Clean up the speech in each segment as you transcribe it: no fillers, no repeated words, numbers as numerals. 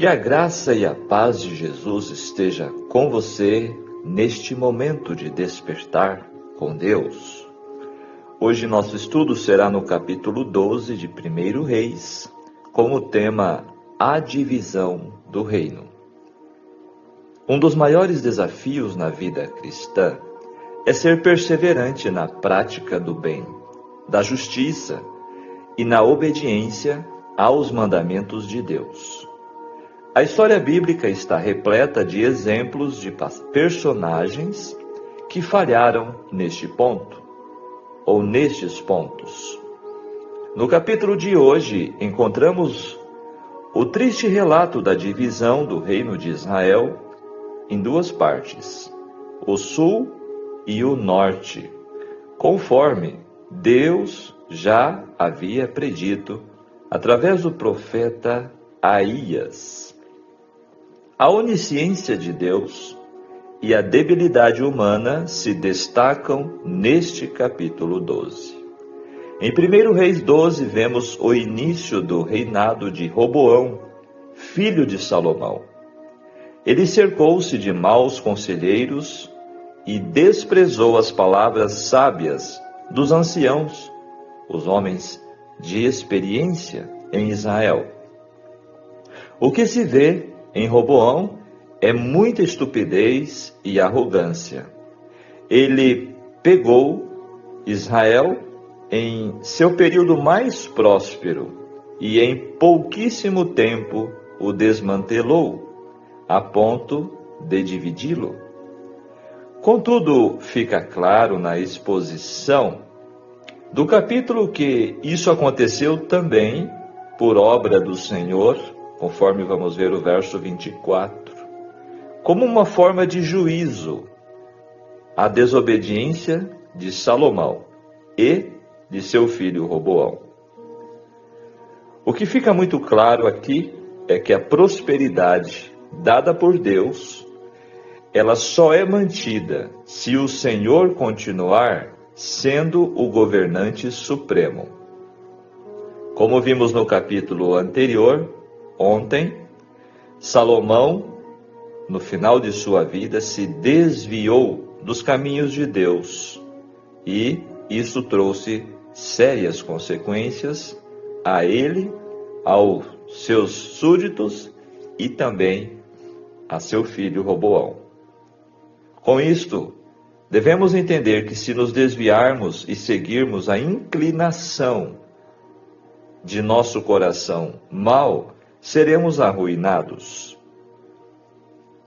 Que a graça e a paz de Jesus esteja com você neste momento de despertar com Deus. Hoje nosso estudo será no capítulo 12 de 1 Reis, com o tema A Divisão do Reino. Um dos maiores desafios na vida cristã é ser perseverante na prática do bem, da justiça e na obediência aos mandamentos de Deus. A história bíblica está repleta de exemplos de personagens que falharam neste ponto, ou nestes pontos. No capítulo de hoje, encontramos o triste relato da divisão do reino de Israel em duas partes, o sul e o norte, conforme Deus já havia predito através do profeta Aías. A onisciência de Deus e a debilidade humana se destacam neste capítulo 12. Em 1 Reis 12, vemos o início do reinado de Roboão, filho de Salomão. Ele cercou-se de maus conselheiros e desprezou as palavras sábias dos anciãos, os homens de experiência em Israel. O que se vê em Roboão é muita estupidez e arrogância. Ele pegou Israel em seu período mais próspero e em pouquíssimo tempo o desmantelou, a ponto de dividi-lo. Contudo, fica claro na exposição do capítulo que isso aconteceu também por obra do Senhor, conforme vamos ver o verso 24, como uma forma de juízo à desobediência de Salomão e de seu filho Roboão. O que fica muito claro aqui é que a prosperidade dada por Deus, ela só é mantida se o Senhor continuar sendo o governante supremo. Como vimos no capítulo anterior, ontem, Salomão, no final de sua vida, se desviou dos caminhos de Deus e isso trouxe sérias consequências a ele, aos seus súditos e também a seu filho Roboão. Com isto, devemos entender que se nos desviarmos e seguirmos a inclinação de nosso coração mau, seremos arruinados.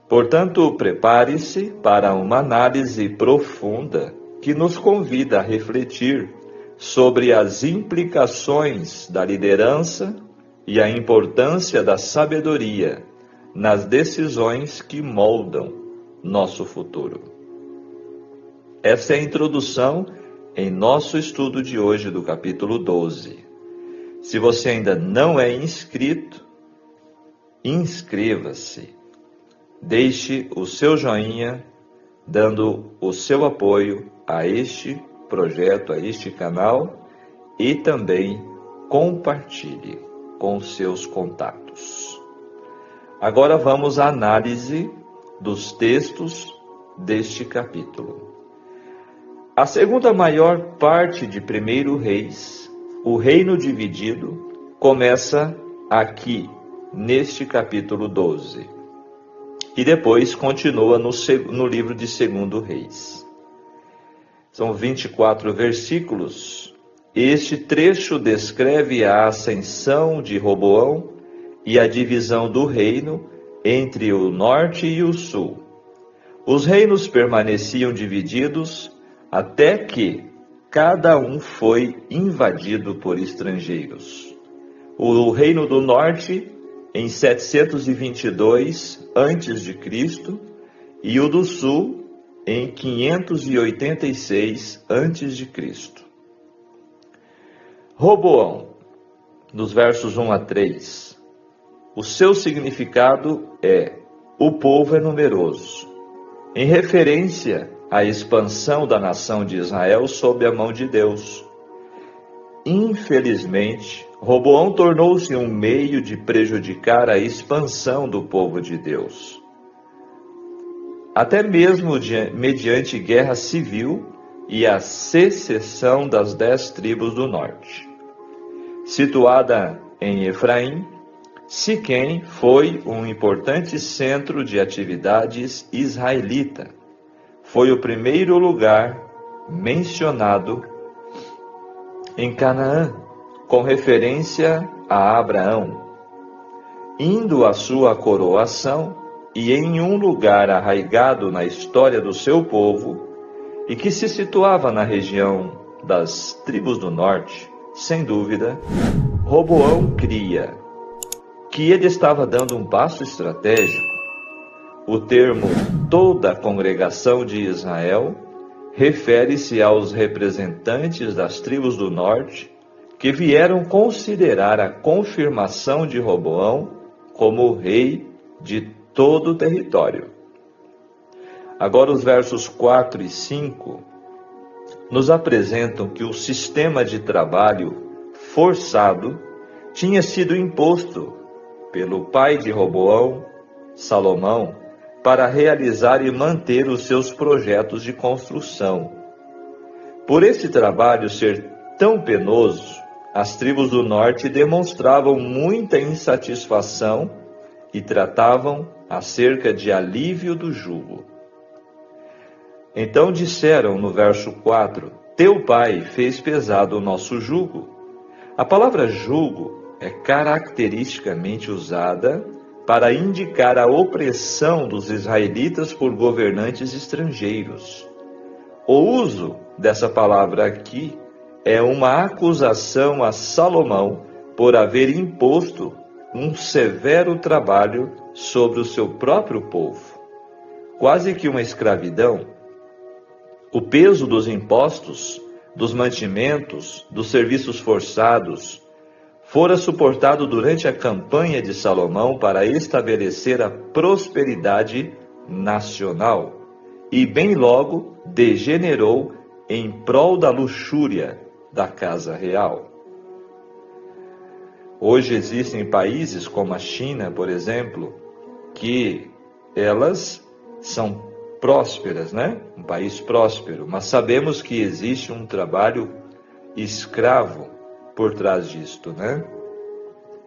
Portanto, prepare-se para uma análise profunda que nos convida a refletir sobre as implicações da liderança e a importância da sabedoria nas decisões que moldam nosso futuro. Essa é a introdução em nosso estudo de hoje do capítulo 12. Se você ainda não é inscrito, inscreva-se. Deixe o seu joinha, dando o seu apoio a este projeto, a este canal, e também compartilhe com seus contatos. Agora vamos à análise dos textos deste capítulo. A segunda maior parte de 1 Reis, o reino dividido, começa aqui, neste capítulo 12. E depois continua no livro de 2 Reis. São 24 versículos. Este trecho descreve a ascensão de Roboão e a divisão do reino entre o norte e o sul. Os reinos permaneciam divididos até que cada um foi invadido por estrangeiros. O reino do norte em 722 a.C. e o do sul em 586 a.C. Roboão, nos versos 1 a 3, o seu significado é: o povo é numeroso, em referência à expansão da nação de Israel sob a mão de Deus. Infelizmente, Roboão tornou-se um meio de prejudicar a expansão do povo de Deus, até mesmo mediante guerra civil e a secessão das 10 tribos do norte. Situada em Efraim, Siquém foi um importante centro de atividades israelita. Foi o primeiro lugar mencionado em Canaã, com referência a Abraão, indo à sua coroação e em um lugar arraigado na história do seu povo e que se situava na região das tribos do norte. Sem dúvida, Roboão cria que ele estava dando um passo estratégico. O termo toda a congregação de Israel refere-se aos representantes das tribos do norte que vieram considerar a confirmação de Roboão como rei de todo o território. Agora os versos 4 e 5 nos apresentam que o sistema de trabalho forçado tinha sido imposto pelo pai de Roboão, Salomão, para realizar e manter os seus projetos de construção. Por esse trabalho ser tão penoso, as tribos do norte demonstravam muita insatisfação e tratavam acerca de alívio do jugo. Então disseram no verso 4, teu pai fez pesado o nosso jugo. A palavra jugo é caracteristicamente usada para indicar a opressão dos israelitas por governantes estrangeiros. O uso dessa palavra aqui é uma acusação a Salomão por haver imposto um severo trabalho sobre o seu próprio povo, quase que uma escravidão. O peso dos impostos, dos mantimentos, dos serviços forçados, fora suportado durante a campanha de Salomão para estabelecer a prosperidade nacional e bem logo degenerou em prol da luxúria da casa real. Hoje existem países como a China, por exemplo, que elas são prósperas, né? Um país próspero, mas sabemos que existe um trabalho escravo por trás disto, né?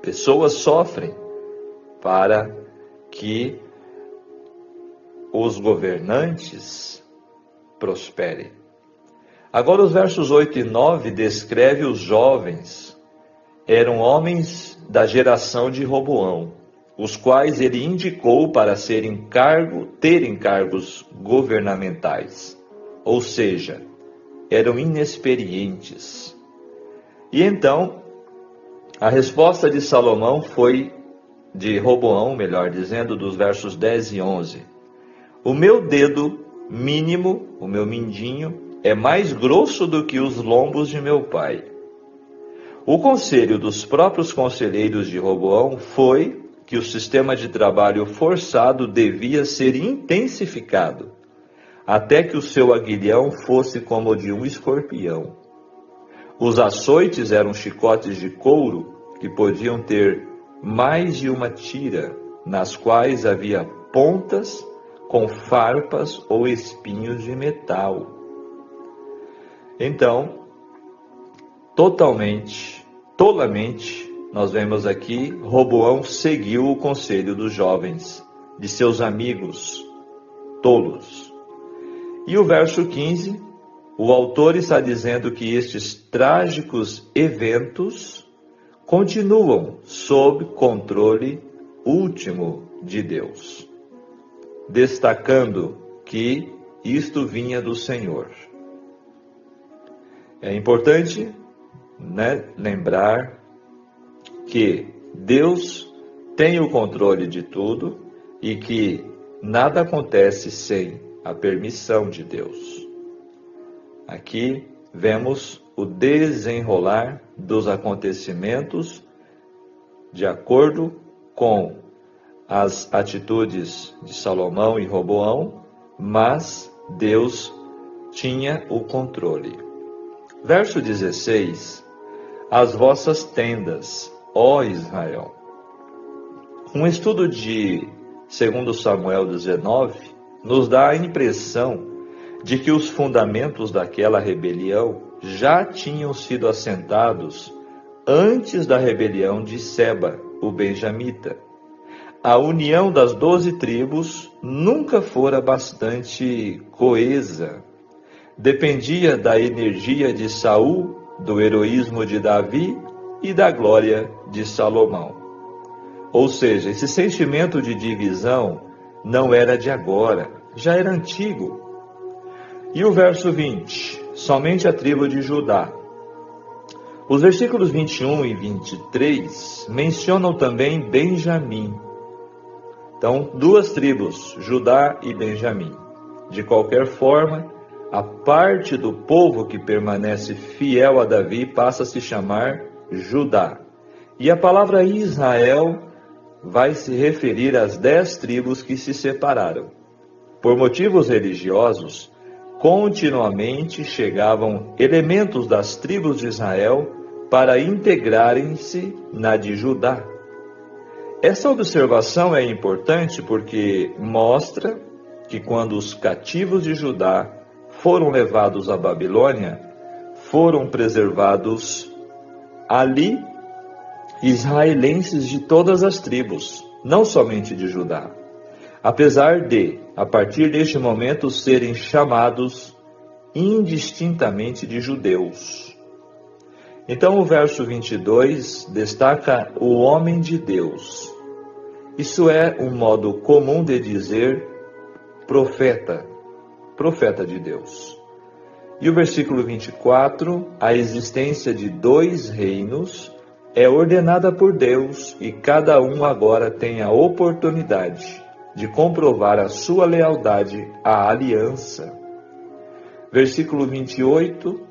Pessoas sofrem para que os governantes prosperem. Agora os versos 8 e 9 descreve os jovens. Eram homens da geração de Roboão, os quais ele indicou para terem cargos governamentais, ou seja, eram inexperientes. E então, a resposta de Salomão foi, de Roboão, melhor dizendo, dos versos 10 e 11. O meu dedo mínimo, o meu mindinho, é mais grosso do que os lombos de meu pai. O conselho dos próprios conselheiros de Roboão foi que o sistema de trabalho forçado devia ser intensificado, até que o seu aguilhão fosse como o de um escorpião. Os açoites eram chicotes de couro que podiam ter mais de uma tira, nas quais havia pontas com farpas ou espinhos de metal. Então, tolamente, nós vemos aqui, Roboão seguiu o conselho dos jovens, de seus amigos tolos. E o verso 15, o autor está dizendo que estes trágicos eventos continuam sob controle último de Deus, destacando que isto vinha do Senhor. É importante, lembrar que Deus tem o controle de tudo e que nada acontece sem a permissão de Deus. Aqui vemos o desenrolar dos acontecimentos de acordo com as atitudes de Salomão e Roboão, mas Deus tinha o controle. Verso 16. as vossas tendas, ó Israel. Um estudo de 2 Samuel 19 nos dá a impressão de que os fundamentos daquela rebelião já tinham sido assentados antes da rebelião de Seba, o benjamita. A união das 12 tribos nunca fora bastante coesa. Dependia da energia de Saul, do heroísmo de Davi e da glória de Salomão. Ou seja, esse sentimento de divisão não era de agora, já era antigo. E o verso 20, somente a tribo de Judá. Os versículos 21 e 23 mencionam também Benjamim. Então, duas tribos, Judá e Benjamim. De qualquer forma, a parte do povo que permanece fiel a Davi passa a se chamar Judá. E a palavra Israel vai se referir às 10 tribos que se separaram. Por motivos religiosos, continuamente chegavam elementos das tribos de Israel para integrarem-se na de Judá. Essa observação é importante porque mostra que quando os cativos de Judá foram levados à Babilônia, foram preservados ali israelenses de todas as tribos, não somente de Judá. Apesar de, a partir deste momento, serem chamados indistintamente de judeus. Então o verso 22 destaca o homem de Deus. Isso é um modo comum de dizer profeta, profeta de Deus. E o versículo 24, a existência de 2 reinos é ordenada por Deus e cada um agora tem a oportunidade de comprovar a sua lealdade à aliança. Versículo 28,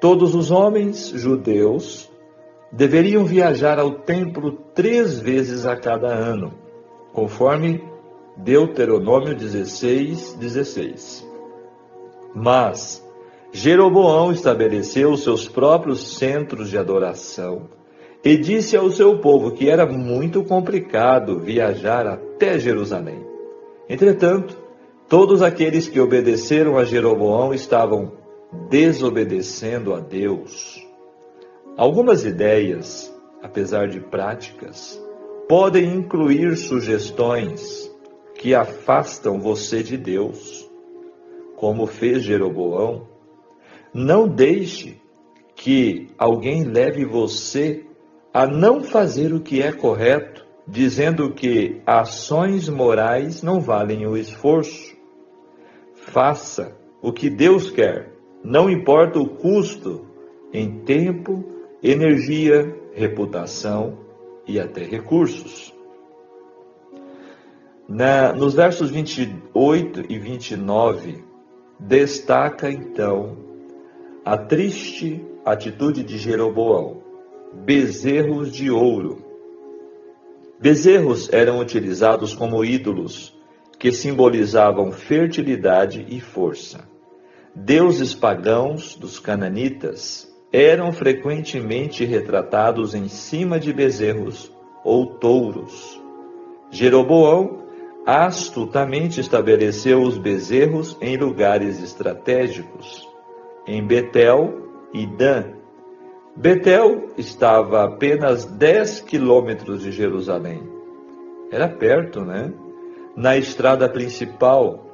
todos os homens judeus deveriam viajar ao templo 3 vezes a cada ano, conforme Deuteronômio 16:16. Mas Jeroboão estabeleceu os seus próprios centros de adoração e disse ao seu povo que era muito complicado viajar até Jerusalém. Entretanto, todos aqueles que obedeceram a Jeroboão estavam desobedecendo a Deus. Algumas ideias, apesar de práticas, podem incluir sugestões que afastam você de Deus, como fez Jeroboão. Não deixe que alguém leve você a não fazer o que é correto, dizendo que ações morais não valem o esforço. Faça o que Deus quer, não importa o custo em tempo, energia, reputação e até recursos. Nos versos 28 e 29, destaca então a triste atitude de Jeroboão. Bezerros de ouro. Bezerros eram utilizados como ídolos que simbolizavam fertilidade e força. Deuses pagãos dos cananitas eram frequentemente retratados em cima de bezerros ou touros. Jeroboão astutamente estabeleceu os bezerros em lugares estratégicos, em Betel e Dan. Betel estava a apenas 10 quilômetros de Jerusalém. Era perto, né? Na estrada principal,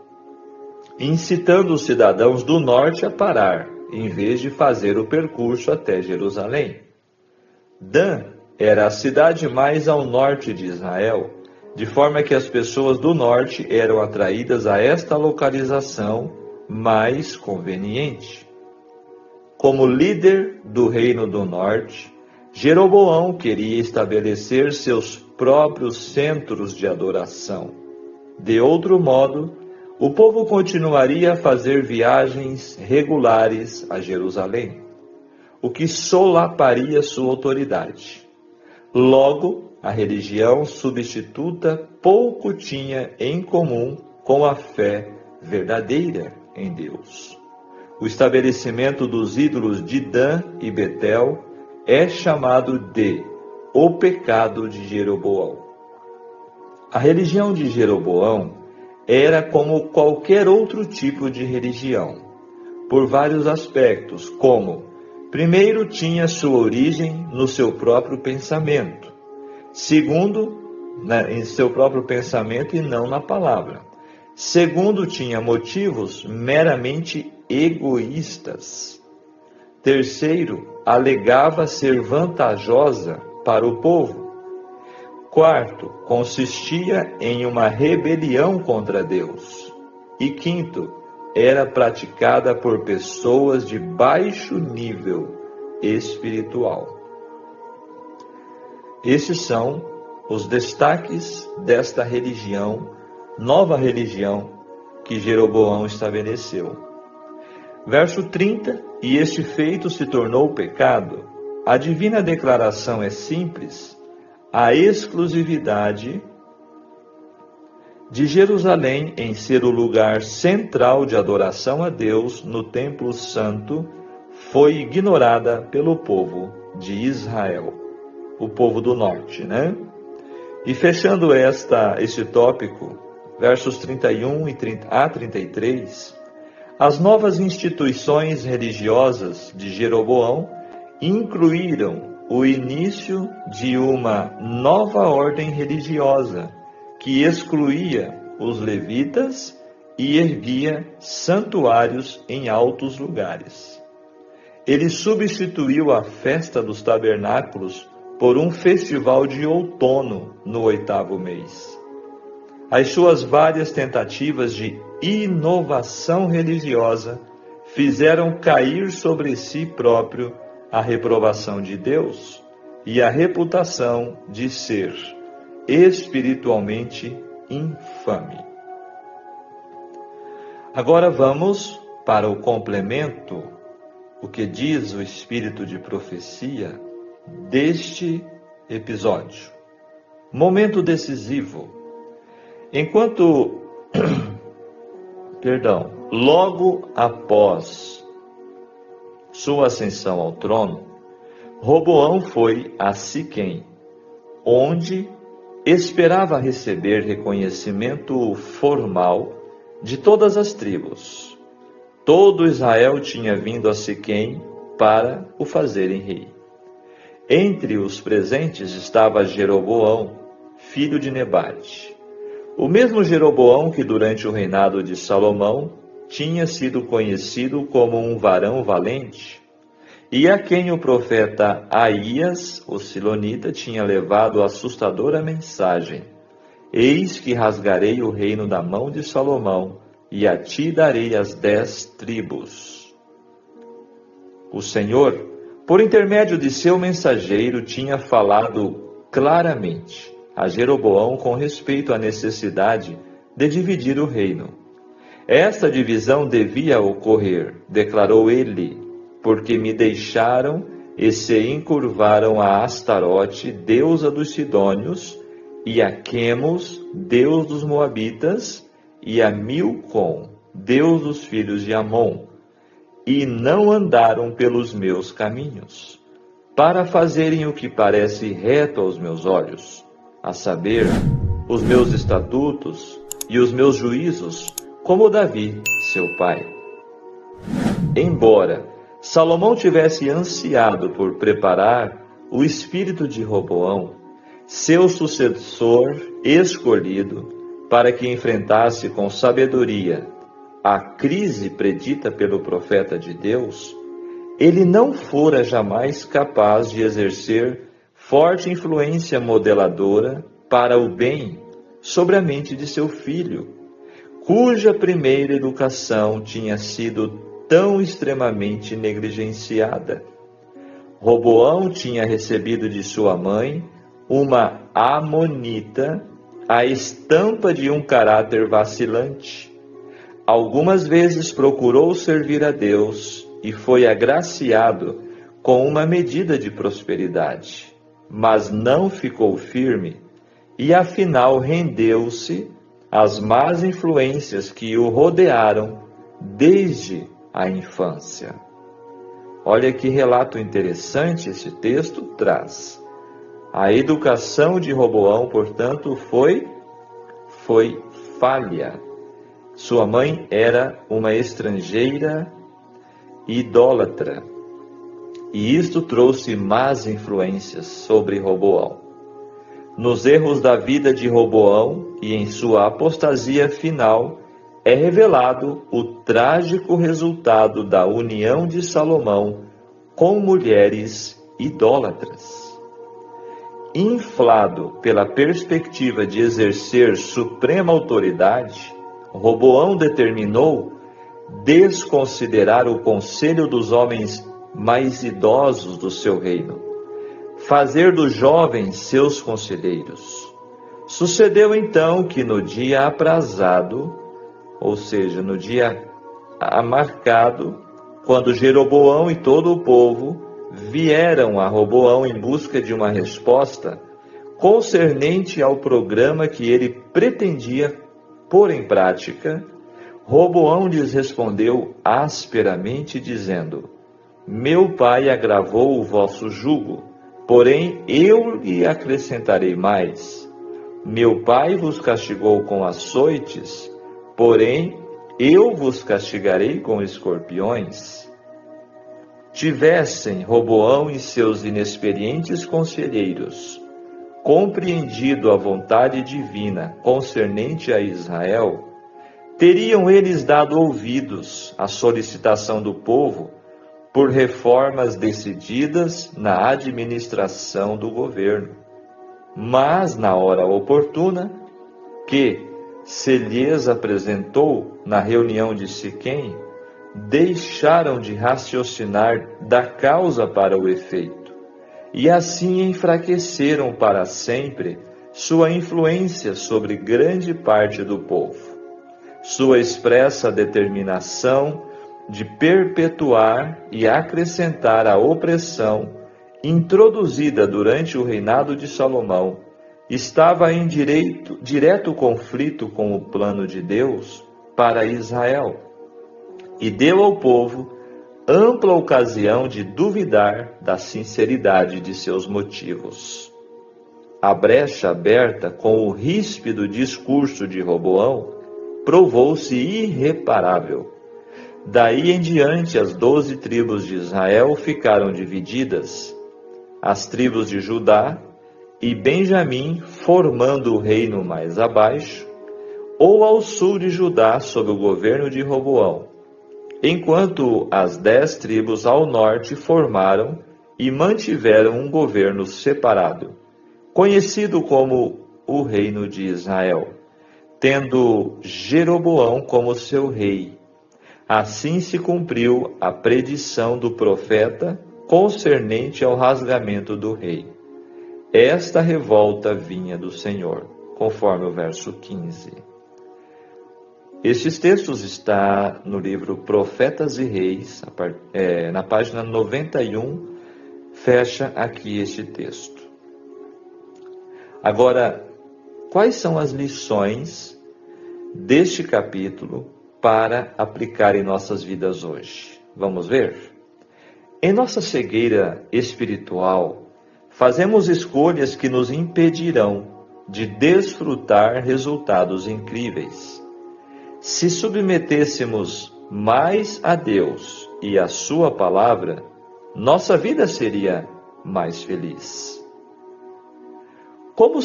incitando os cidadãos do norte a parar, em vez de fazer o percurso até Jerusalém. Dan era a cidade mais ao norte de Israel, de forma que as pessoas do norte eram atraídas a esta localização mais conveniente. Como líder do reino do norte, Jeroboão queria estabelecer seus próprios centros de adoração. De outro modo, o povo continuaria a fazer viagens regulares a Jerusalém, o que solaparia sua autoridade. Logo, a religião substituta pouco tinha em comum com a fé verdadeira em Deus. O estabelecimento dos ídolos de Dan e Betel é chamado de o pecado de Jeroboão. A religião de Jeroboão era como qualquer outro tipo de religião, por vários aspectos, como, primeiro, tinha sua origem no seu próprio pensamento. Segundo, em seu próprio pensamento e não na palavra. Segundo, tinha motivos meramente egoístas. Terceiro, alegava ser vantajosa para o povo. Quarto, consistia em uma rebelião contra Deus. E quinto, era praticada por pessoas de baixo nível espiritual. Esses são os destaques desta religião, nova religião que Jeroboão estabeleceu. Verso 30, e este feito se tornou pecado. A divina declaração é simples. A exclusividade de Jerusalém em ser o lugar central de adoração a Deus no Templo Santo foi ignorada pelo povo de Israel, o povo do norte, né? E fechando este tópico, versos 31 a 33, as novas instituições religiosas de Jeroboão incluíram o início de uma nova ordem religiosa que excluía os levitas e erguia santuários em altos lugares. Ele substituiu a festa dos tabernáculos por um festival de outono no 8º mês. As suas várias tentativas de inovação religiosa fizeram cair sobre si próprio a reprovação de Deus e a reputação de ser espiritualmente infame. Agora vamos para o complemento, o que diz o espírito de profecia deste episódio. Momento decisivo. Logo após sua ascensão ao trono, Roboão foi a Siquém, onde esperava receber reconhecimento formal de todas as tribos. Todo Israel tinha vindo a Siquém para o fazerem rei. Entre os presentes estava Jeroboão, filho de Nebate. O mesmo Jeroboão que durante o reinado de Salomão tinha sido conhecido como um varão valente, e a quem o profeta Aías, o silonita, tinha levado a assustadora mensagem: eis que rasgarei o reino da mão de Salomão, e a ti darei as 10 tribos. O Senhor, por intermédio de seu mensageiro, tinha falado claramente a Jeroboão com respeito à necessidade de dividir o reino. Esta divisão devia ocorrer, declarou ele, porque me deixaram e se encurvaram a Astarote, deusa dos Sidônios, e a Quemos, deus dos Moabitas, e a Milcom, deus dos filhos de Amon, e não andaram pelos meus caminhos, para fazerem o que parece reto aos meus olhos, a saber, os meus estatutos e os meus juízos, como Davi, seu pai. Embora Salomão tivesse ansiado por preparar o espírito de Roboão, seu sucessor escolhido, para que enfrentasse com sabedoria a crise predita pelo profeta de Deus, ele não fora jamais capaz de exercer forte influência modeladora para o bem sobre a mente de seu filho, cuja primeira educação tinha sido tão extremamente negligenciada. Roboão tinha recebido de sua mãe, uma amonita, a estampa de um caráter vacilante. Algumas vezes procurou servir a Deus e foi agraciado com uma medida de prosperidade, mas não ficou firme e afinal rendeu-se às más influências que o rodearam desde a infância. Olha que relato interessante esse texto traz. A educação de Roboão, portanto, foi falha. Sua mãe era uma estrangeira idólatra, e isto trouxe más influências sobre Roboão. Nos erros da vida de Roboão e em sua apostasia final, é revelado o trágico resultado da união de Salomão com mulheres idólatras. Inflado pela perspectiva de exercer suprema autoridade, Roboão determinou desconsiderar o conselho dos homens mais idosos do seu reino, fazer dos jovens seus conselheiros. Sucedeu então que no dia aprazado, ou seja, no dia marcado, quando Jeroboão e todo o povo vieram a Roboão em busca de uma resposta concernente ao programa que ele pretendia pôr em prática, Roboão lhes respondeu asperamente, dizendo: meu pai agravou o vosso jugo, porém eu lhe acrescentarei mais. Meu pai vos castigou com açoites, porém eu vos castigarei com escorpiões. Tivessem Roboão e seus inexperientes conselheiros compreendido a vontade divina concernente a Israel, teriam eles dado ouvidos à solicitação do povo por reformas decididas na administração do governo. Mas, na hora oportuna, que se lhes apresentou na reunião de Siquém, deixaram de raciocinar da causa para o efeito, e assim enfraqueceram para sempre sua influência sobre grande parte do povo. Sua expressa determinação de perpetuar e acrescentar a opressão introduzida durante o reinado de Salomão estava em direto conflito com o plano de Deus para Israel, e deu ao povo ampla ocasião de duvidar da sinceridade de seus motivos. A brecha aberta com o ríspido discurso de Roboão provou-se irreparável. Daí em diante as 12 tribos de Israel ficaram divididas, as tribos de Judá e Benjamim formando o reino mais abaixo, ou ao sul de Judá sob o governo de Roboão, enquanto as 10 tribos ao norte formaram e mantiveram um governo separado, conhecido como o Reino de Israel, tendo Jeroboão como seu rei. Assim se cumpriu a predição do profeta concernente ao rasgamento do rei. Esta revolta vinha do Senhor, conforme o verso 15. Estes textos estão no livro Profetas e Reis, na página 91, fecha aqui este texto. Agora, quais são as lições deste capítulo para aplicar em nossas vidas hoje? Vamos ver? Em nossa cegueira espiritual, fazemos escolhas que nos impedirão de desfrutar resultados incríveis. Se submetêssemos mais a Deus e a Sua palavra, nossa vida seria mais feliz. Como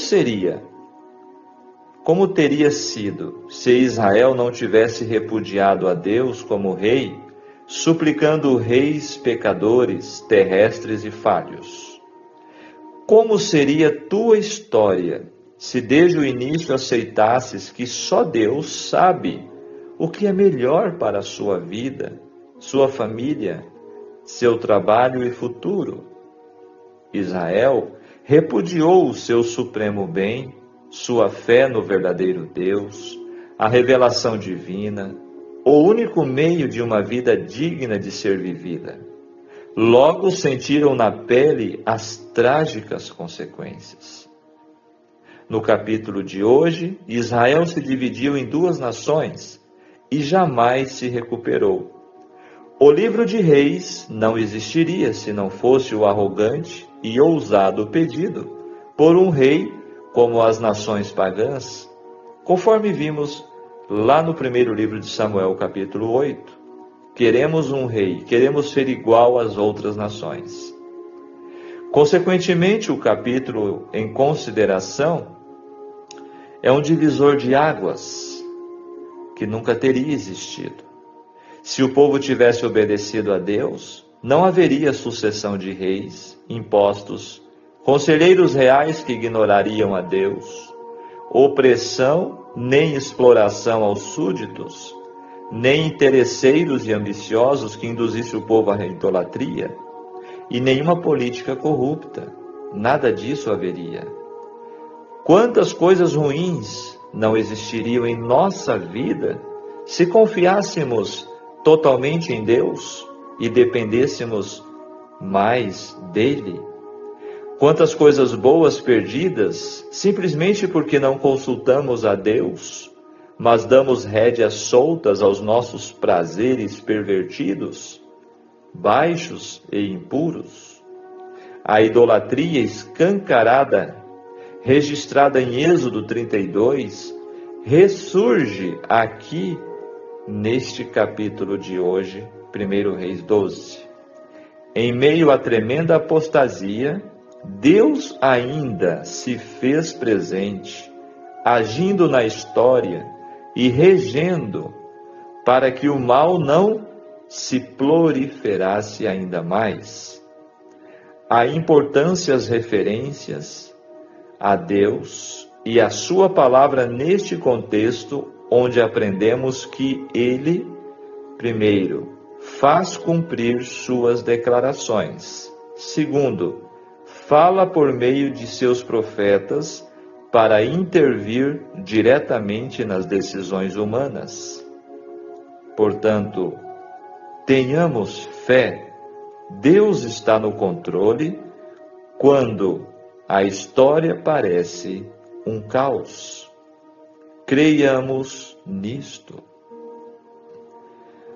teria sido se Israel não tivesse repudiado a Deus como rei, suplicando reis pecadores, terrestres e falhos? Como seria tua história se desde o início aceitasses que só Deus sabe o que é melhor para a sua vida, sua família, seu trabalho e futuro? Israel repudiou o seu supremo bem, sua fé no verdadeiro Deus, a revelação divina, o único meio de uma vida digna de ser vivida. Logo sentiram na pele as trágicas consequências. No capítulo de hoje, Israel se dividiu em 2 nações e jamais se recuperou. O livro de Reis não existiria se não fosse o arrogante e ousado pedido por um rei como as nações pagãs, conforme vimos lá no primeiro livro de Samuel, capítulo 8. Queremos um rei, queremos ser igual às outras nações. Consequentemente, o capítulo em consideração é um divisor de águas que nunca teria existido. Se o povo tivesse obedecido a Deus, não haveria sucessão de reis, impostos, conselheiros reais que ignorariam a Deus, opressão nem exploração aos súditos, nem interesseiros e ambiciosos que induzissem o povo à idolatria, e nenhuma política corrupta. Nada disso haveria. Quantas coisas ruins não existiriam em nossa vida se confiássemos totalmente em Deus e dependêssemos mais dele? Quantas coisas boas perdidas simplesmente porque não consultamos a Deus, mas damos rédeas soltas aos nossos prazeres pervertidos, baixos e impuros. A idolatria escancarada, registrada em Êxodo 32, ressurge aqui neste capítulo de hoje, 1 Reis 12. Em meio à tremenda apostasia, Deus ainda se fez presente, agindo na história e regendo para que o mal não se proliferasse ainda mais. Há importância as referências a Deus e a sua palavra neste contexto, onde aprendemos que Ele, primeiro, faz cumprir suas declarações. Segundo, fala por meio de seus profetas para intervir diretamente nas decisões humanas. Portanto, tenhamos fé. Deus está no controle quando a história parece um caos. Creiamos nisto.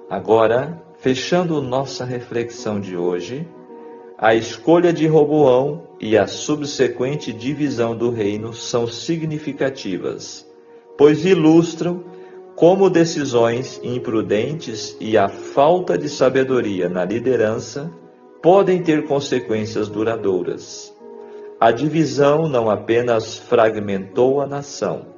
Agora, fechando nossa reflexão de hoje, a escolha de Roboão e a subsequente divisão do reino são significativas, pois ilustram como decisões imprudentes e a falta de sabedoria na liderança podem ter consequências duradouras. A divisão não apenas fragmentou a nação,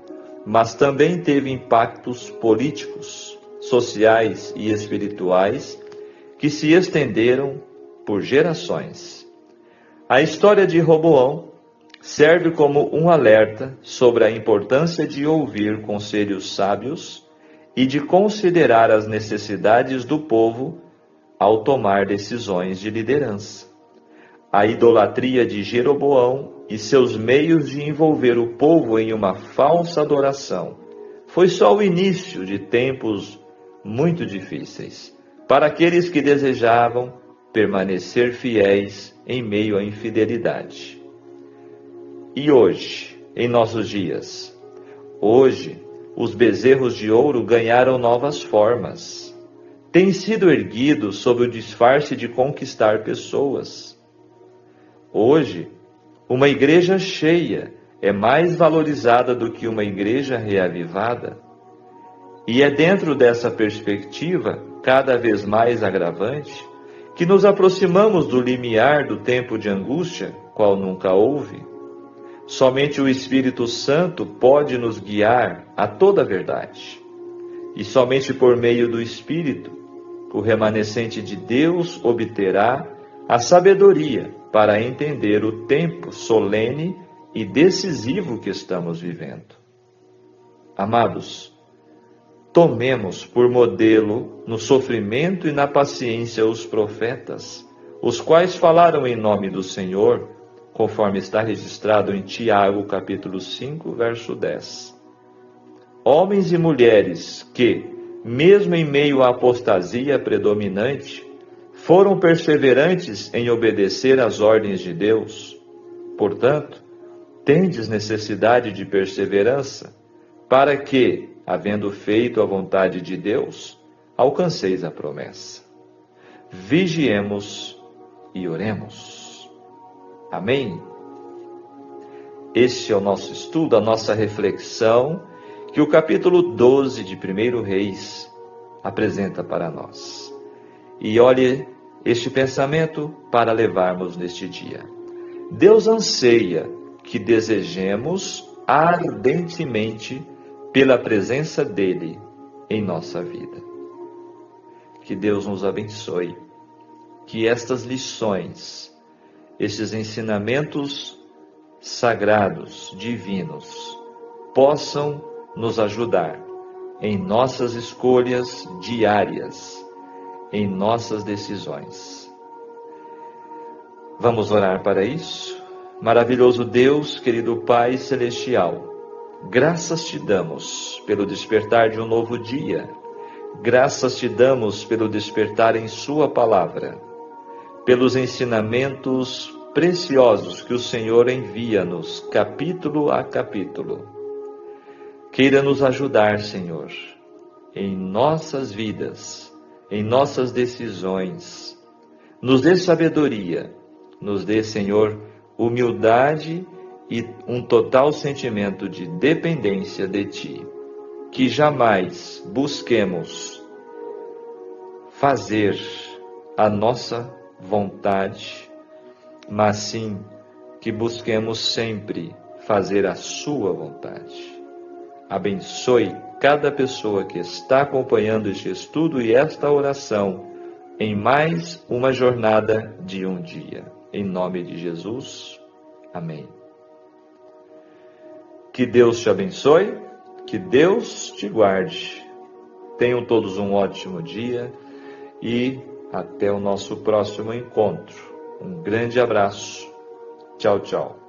mas também teve impactos políticos, sociais e espirituais que se estenderam por gerações. A história de Roboão serve como um alerta sobre a importância de ouvir conselhos sábios e de considerar as necessidades do povo ao tomar decisões de liderança. A idolatria de Jeroboão e seus meios de envolver o povo em uma falsa adoração foi só o início de tempos muito difíceis para aqueles que desejavam permanecer fiéis em meio à infidelidade. E hoje, em nossos dias, hoje, os bezerros de ouro ganharam novas formas. Têm sido erguidos sob o disfarce de conquistar pessoas. Hoje, uma igreja cheia é mais valorizada do que uma igreja reavivada. E é dentro dessa perspectiva, cada vez mais agravante, que nos aproximamos do limiar do tempo de angústia, qual nunca houve. Somente o Espírito Santo pode nos guiar a toda a verdade. E somente por meio do Espírito, o remanescente de Deus obterá a sabedoria para entender o tempo solene e decisivo que estamos vivendo. Amados, tomemos por modelo no sofrimento e na paciência os profetas, os quais falaram em nome do Senhor, conforme está registrado em Tiago, capítulo 5, verso 10. Homens e mulheres que, mesmo em meio à apostasia predominante, foram perseverantes em obedecer às ordens de Deus. Portanto, tendes necessidade de perseverança, para que, havendo feito a vontade de Deus, alcanceis a promessa. vigiemos e oremos. Amém? Este é o nosso estudo, a nossa reflexão, que o capítulo 12 de 1 Reis apresenta para nós. E olhe este pensamento para levarmos neste dia. Deus anseia que desejemos ardentemente pela presença dEle em nossa vida. Que Deus nos abençoe, que estas lições, estes ensinamentos sagrados, divinos, possam nos ajudar em nossas escolhas diárias, em nossas decisões. Vamos orar para isso? Maravilhoso Deus, querido Pai Celestial, graças te damos pelo despertar de um novo dia, graças te damos pelo despertar em Sua Palavra, pelos ensinamentos preciosos que o Senhor envia-nos, capítulo a capítulo. Queira nos ajudar, Senhor, em nossas vidas, em nossas decisões. Nos dê sabedoria, nos dê, Senhor, humildade e um total sentimento de dependência de Ti. Que jamais busquemos fazer a nossa vontade, mas sim que busquemos sempre fazer a Sua vontade. Abençoe cada pessoa que está acompanhando este estudo e esta oração em mais uma jornada de um dia. Em nome de Jesus, amém. Que Deus te abençoe, que Deus te guarde. Tenham todos um ótimo dia e até o nosso próximo encontro. Um grande abraço. Tchau, tchau.